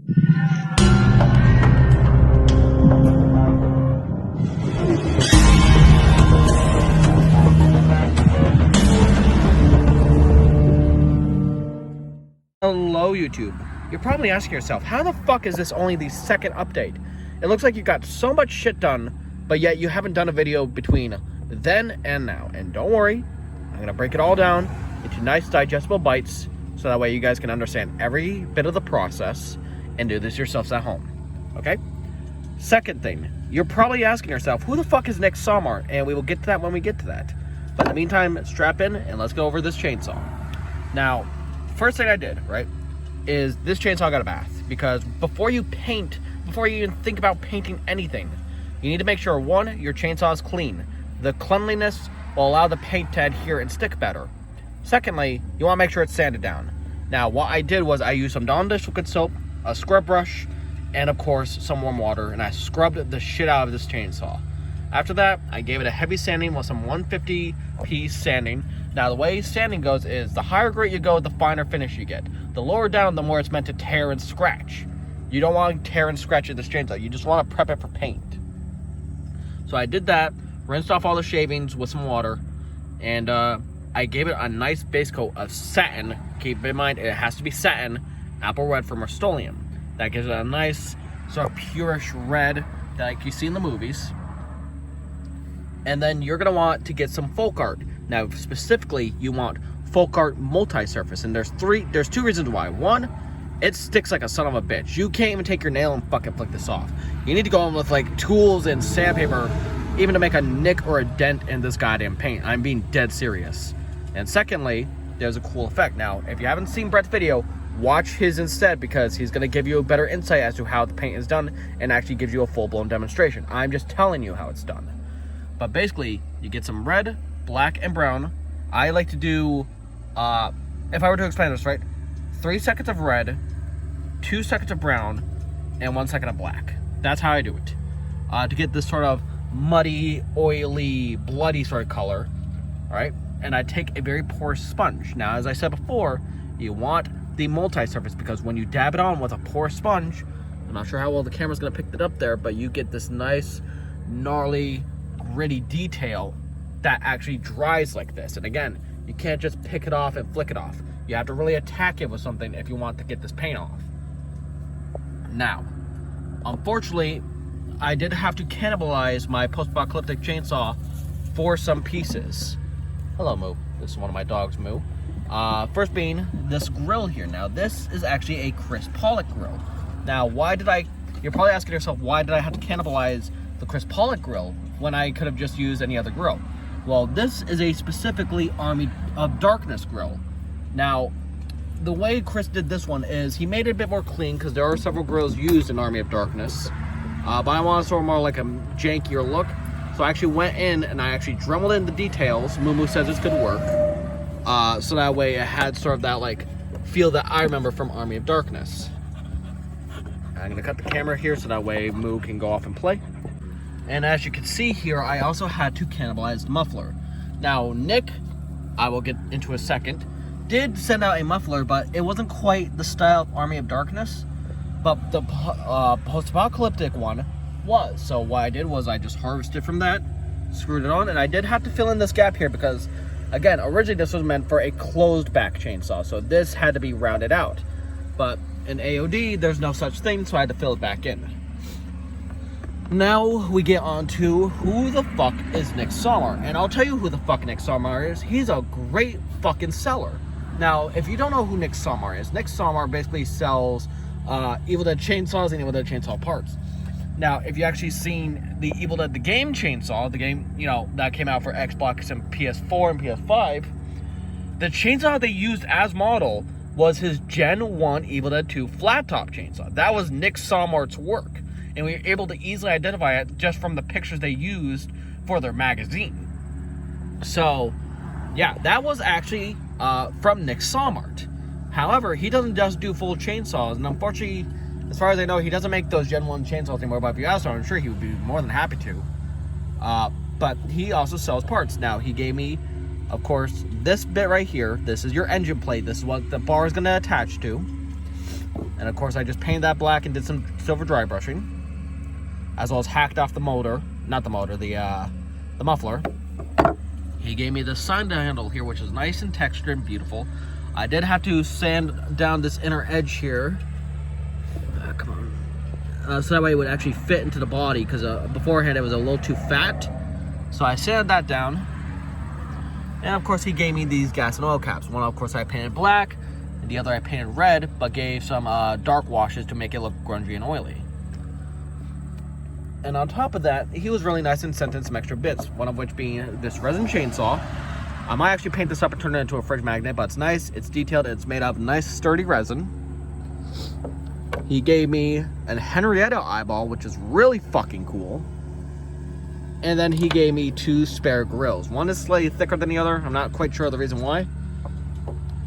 Hello YouTube. You're probably asking yourself, how the fuck is this only the second update? It looks like you got so much shit done, but yet you haven't done a video between then and now. And don't worry, I'm gonna break it all down into nice digestible bites so that way you guys can understand every bit of the process and do this yourselves at home. Okay? Second thing, you're probably asking yourself, who the fuck is Nick Somar? And we will get to that when we get to that. But in the meantime, strap in and let's go over this chainsaw. Now, first thing I did, right, is this chainsaw got a bath, because before you paint, before you even think about painting anything, you need to make sure, one, your chainsaw is clean. The cleanliness will allow the paint to adhere and stick better. Secondly, you want to make sure it's sanded down. Now, what I did was I used some Dawn dish liquid soap, a scrub brush, and of course, some warm water, and I scrubbed the shit out of this chainsaw. After that, I gave it a heavy sanding with some 150p sanding. Now, the way sanding goes is the higher grade you go, the finer finish you get. The lower down, the more it's meant to tear and scratch. You don't want to tear and scratch at this chainsaw. You just want to prep it for paint. So I did that, rinsed off all the shavings with some water, and I gave it a nice base coat of satin. Keep in mind, it has to be satin, apple red from Rust-Oleum. That gives it a nice sort of purish red like you see in the movies. And then you're going to want to get some folk art. Now, specifically, you want folk art multi-surface, and there's two reasons why. One, it sticks like a son of a bitch. You can't even take your nail and fucking flick this off. You need to go in with like tools and sandpaper, even to make a nick or a dent in this goddamn paint. I'm being dead serious. And secondly, there's a cool effect. Now, if you haven't seen Brett's video, watch his instead, because he's going to give you a better insight as to how the paint is done and actually gives you a full-blown demonstration. I'm just telling you how it's done. But basically, you get some red, black, and brown. I like to do, if I were to explain this right, 3 seconds of red, 2 seconds of brown, and 1 second of black. That's how I do it. To get this sort of muddy, oily, bloody sort of color, all right? And I take a very porous sponge. Now, as I said before, you want the multi-surface, because when you dab it on with a porous sponge, I'm not sure how well the camera's gonna pick it up there, but you get this nice, gnarly, gritty detail that actually dries like this. And again, you can't just pick it off and flick it off. You have to really attack it with something if you want to get this paint off. Now, unfortunately, I did have to cannibalize my post-apocalyptic chainsaw for some pieces. Hello, Moo. This is one of my dogs, Moo. First being this grill here. Now, this is actually a Chris Pollock grill. Now, you're probably asking yourself, why did I have to cannibalize the Chris Pollock grill when I could have just used any other grill? Well, this is a specifically Army of Darkness grill. Now, the way Chris did this one is he made it a bit more clean, because there are several grills used in Army of Darkness. But I want to sort of more like a jankier look. So I actually went in and I actually dremeled in the details. Moo says it's good work. So that way it had sort of that like feel that I remember from Army of Darkness. I'm going to cut the camera here so that way Moo can go off and play. And as you can see here, I also had to cannibalize the muffler. Now, Nick, I will get into a second, did send out a muffler, but it wasn't quite the style of Army of Darkness. But the post-apocalyptic one was. So what I did was I just harvested from that, screwed it on, and I did have to fill in this gap here because, again, originally this was meant for a closed back chainsaw, so this had to be rounded out. But in AOD, there's no such thing, so I had to fill it back in. Now we get on to who the fuck is Nick Somar. And I'll tell you who the fuck Nick Somar is. He's a great fucking seller. Now, if you don't know who Nick Somar is, Nick Somar basically sells Evil Dead chainsaws and Evil Dead chainsaw parts. Now, if you actually seen the Evil Dead the game chainsaw, the game, you know, that came out for Xbox and PS4 and PS5, the chainsaw they used as model was his Gen 1 Evil Dead 2 flat top chainsaw. That was Nick Somar's work. And we were able to easily identify it just from the pictures they used for their magazine. So, yeah, that was actually from Nick Somart. However, he doesn't just do full chainsaws, and unfortunately, as far as I know, he doesn't make those Gen 1 chainsaws anymore, but if you ask him, I'm sure he would be more than happy to. But he also sells parts. Now, he gave me, of course, this bit right here. This is your engine plate. This is what the bar is going to attach to. And of course I just painted that black and did some silver dry brushing, as well as hacked off the motor, not the motor, the muffler. He gave me the side handle here, which is nice and textured and beautiful. I did have to sand down this inner edge here. Come on. So that way it would actually fit into the body, because beforehand it was a little too fat. So I sanded that down. And of course he gave me these gas and oil caps. One of course I painted black, and the other I painted red, but gave some dark washes to make it look grungy and oily. And on top of that, he was really nice and sent in some extra bits, one of which being this resin chainsaw. I might actually paint this up and turn it into a fridge magnet, but it's nice, it's detailed, and it's made out of nice sturdy resin. He gave me a Henrietta eyeball, which is really fucking cool. And then he gave me 2 spare grills. One is slightly thicker than the other. I'm not quite sure the reason why,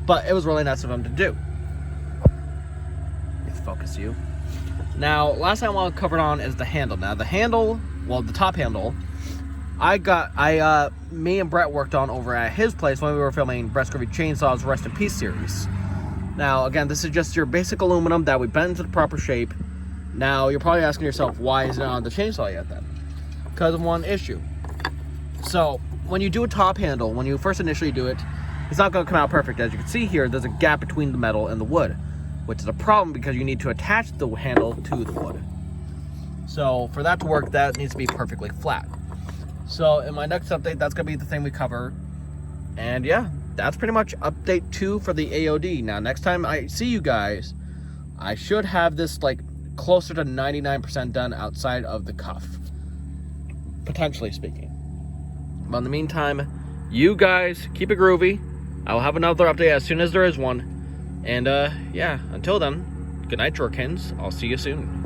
but it was really nice of him to do. Let's focus you. Now, last thing I want to cover on is the handle. Now, the handle, well, the top handle, me and Brett worked on over at his place when we were filming Brett's Curvy Chainsaw's Rest in Peace series. Now, again, this is just your basic aluminum that we bent into the proper shape. Now, you're probably asking yourself, why isn't it on the chainsaw yet then? Because of one issue. So, when you do a top handle, when you first initially do it, it's not going to come out perfect. As you can see here, there's a gap between the metal and the wood, which is a problem because you need to attach the handle to the wood. So for that to work, that needs to be perfectly flat. So in my next update, that's gonna be the thing we cover. And yeah, that's pretty much update 2 for the AOD. Now, next time I see you guys, I should have this like closer to 99% done outside of the cuff, potentially speaking. But in the meantime, you guys keep it groovy. I will have another update as soon as there is one. And yeah, until then, good night, Jorkins. I'll see you soon.